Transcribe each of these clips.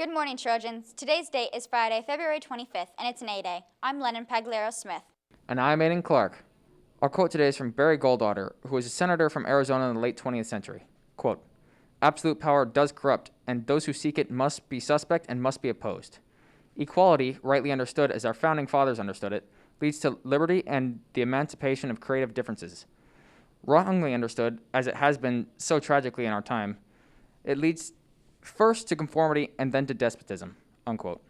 Good morning, Trojans. Today's date is Friday, February 25th, and it's an A-Day. I'm Lennon Pagliaro-Smith. And I'm Aiden Clark. Our quote today is from Barry Goldwater, who was a senator from Arizona in the late 20th century. Quote, "Absolute power does corrupt, and those who seek it must be suspect and must be opposed. Equality, rightly understood as our founding fathers understood it, leads to liberty and the emancipation of creative differences. Wrongly understood, as it has been so tragically in our time, it leads first to conformity and then to despotism." Unquote.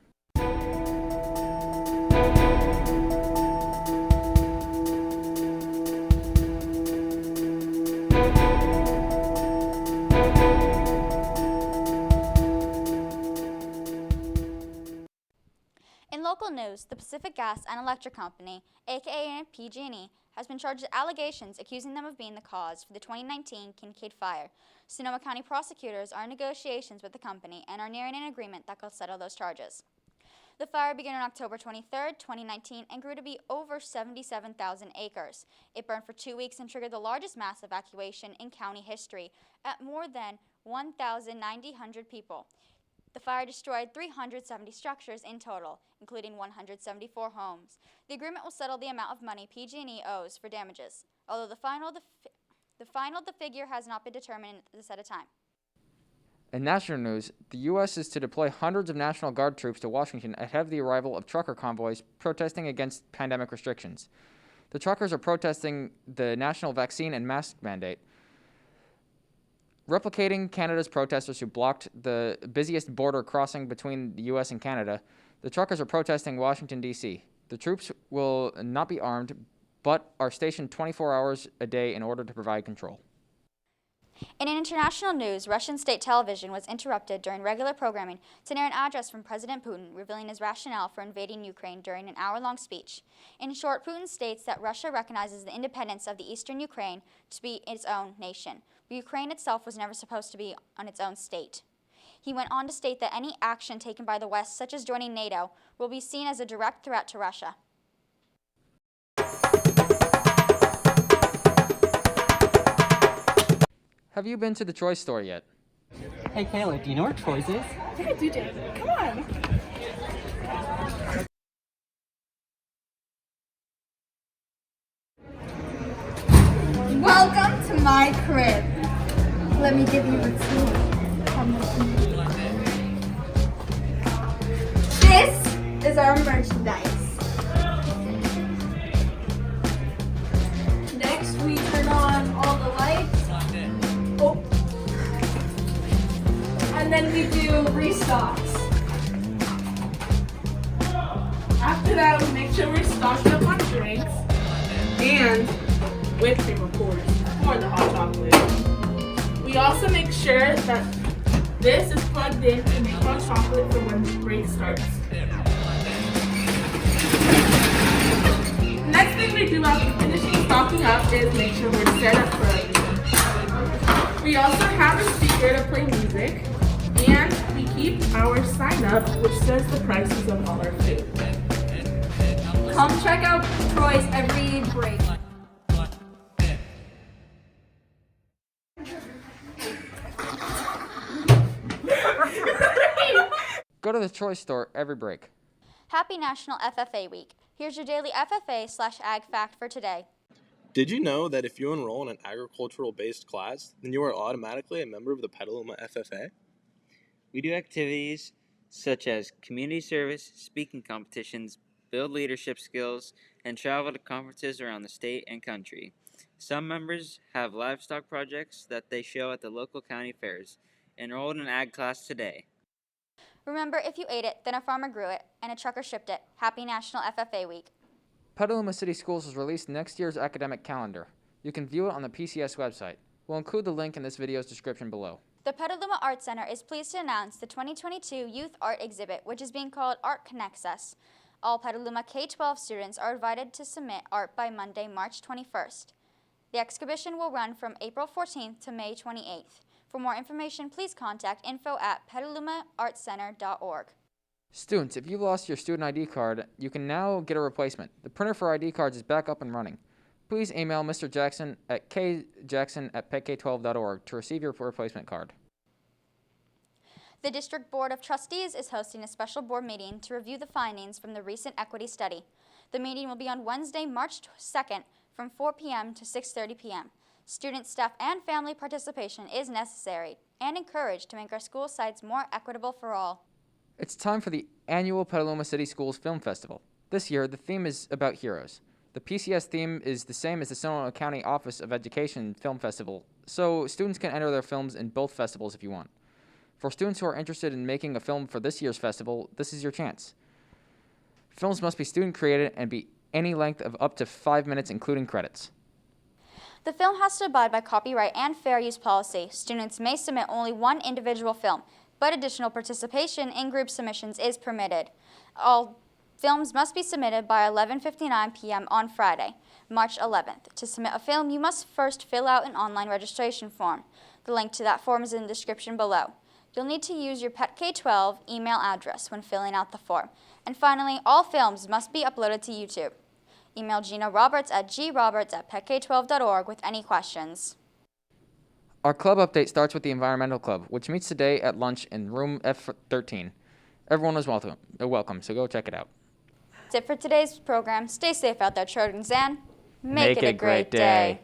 In local news, the Pacific Gas and Electric Company, aka PG&E, has been charged with allegations accusing them of being the cause for the 2019 Kincaid fire. Sonoma County prosecutors are in negotiations with the company and are nearing an agreement that could settle those charges. The fire began on October 23, 2019, and grew to be over 77,000 acres. It burned for 2 weeks and triggered the largest mass evacuation in county history at more than 1,900 people. The fire destroyed 370 structures in total, including 174 homes. The agreement will settle the amount of money PG&E owes for damages, although the final figure has not been determined at this set of time. In national news, the U.S. is to deploy hundreds of National Guard troops to Washington ahead of the arrival of trucker convoys protesting against pandemic restrictions. The truckers are protesting the national vaccine and mask mandate, replicating Canada's protesters who blocked the busiest border crossing between the U.S. and Canada. The truckers are protesting Washington, D.C. The troops will not be armed, but are stationed 24 hours a day in order to provide control. In international news, Russian state television was interrupted during regular programming to air an address from President Putin revealing his rationale for invading Ukraine during an hour-long speech. In short, Putin states that Russia recognizes the independence of the eastern Ukraine to be its own nation, but Ukraine itself was never supposed to be on its own state. He went on to state that any action taken by the West, such as joining NATO, will be seen as a direct threat to Russia. Have you been to the Troy store yet? Hey Kayla, do you know where Troy's is? Yeah, DJ, come on. Welcome to my crib. Let me give you a tour. Come with me. This is our merchandise. Next, we turn on all the lights. Oh. And then we do restocks. After that, we make sure we're stocked up on drinks and whipped cream, of course, for the hot chocolate. We also make sure that this is plugged in to make hot chocolate for when the break starts. Next thing we do after finishing stocking up is make sure we're set up for everything. We also have a speaker to play music, and we keep our sign up which says the prices of all our food. Come check out Troy's every break. Go to the Troy store every break. Happy National FFA Week. Here's your daily FFA/Ag fact for today. Did you know that if you enroll in an agricultural-based class, then you are automatically a member of the Petaluma FFA? We do activities such as community service, speaking competitions, build leadership skills, and travel to conferences around the state and country. Some members have livestock projects that they show at the local county fairs. Enroll in an ag class today. Remember, if you ate it, then a farmer grew it, and a trucker shipped it. Happy National FFA Week. Petaluma City Schools has released next year's academic calendar. You can view it on the PCS website. We'll include the link in this video's description below. The Petaluma Art Center is pleased to announce the 2022 Youth Art Exhibit, which is being called Art Connects Us. All Petaluma K-12 students are invited to submit art by Monday, March 21st. The exhibition will run from April 14th to May 28th. For more information, please contact info@petalumaartcenter.org. Students, if you lost your student ID card, you can now get a replacement. The printer for ID cards is back up and running. Please email Mr. Jackson at kjackson@petk12.org to receive your replacement card. The District Board of Trustees is hosting a special board meeting to review the findings from the recent equity study. The meeting will be on Wednesday, March 2nd from 4 p.m. to 6:30 p.m. Student, staff, and family participation is necessary and encouraged to make our school sites more equitable for all. It's time for the annual Petaluma City Schools Film Festival. This year, the theme is about heroes. The PCS theme is the same as the Sonoma County Office of Education Film Festival, so students can enter their films in both festivals if you want. For students who are interested in making a film for this year's festival, this is your chance. Films must be student-created and be any length of up to 5 minutes, including credits. The film has to abide by copyright and fair use policy. Students may submit only one individual film, but additional participation in group submissions is permitted. All films must be submitted by 11:59 p.m. on Friday, March 11th. To submit a film, you must first fill out an online registration form. The link to that form is in the description below. You'll need to use your PetK12 email address when filling out the form. And finally, all films must be uploaded to YouTube. Email Gina Roberts at groberts@petk12.org with any questions. Our club update starts with the Environmental Club, which meets today at lunch in room F13. Everyone is welcome, so go check it out. That's it for today's program. Stay safe out there, Trojans, and make it a great day.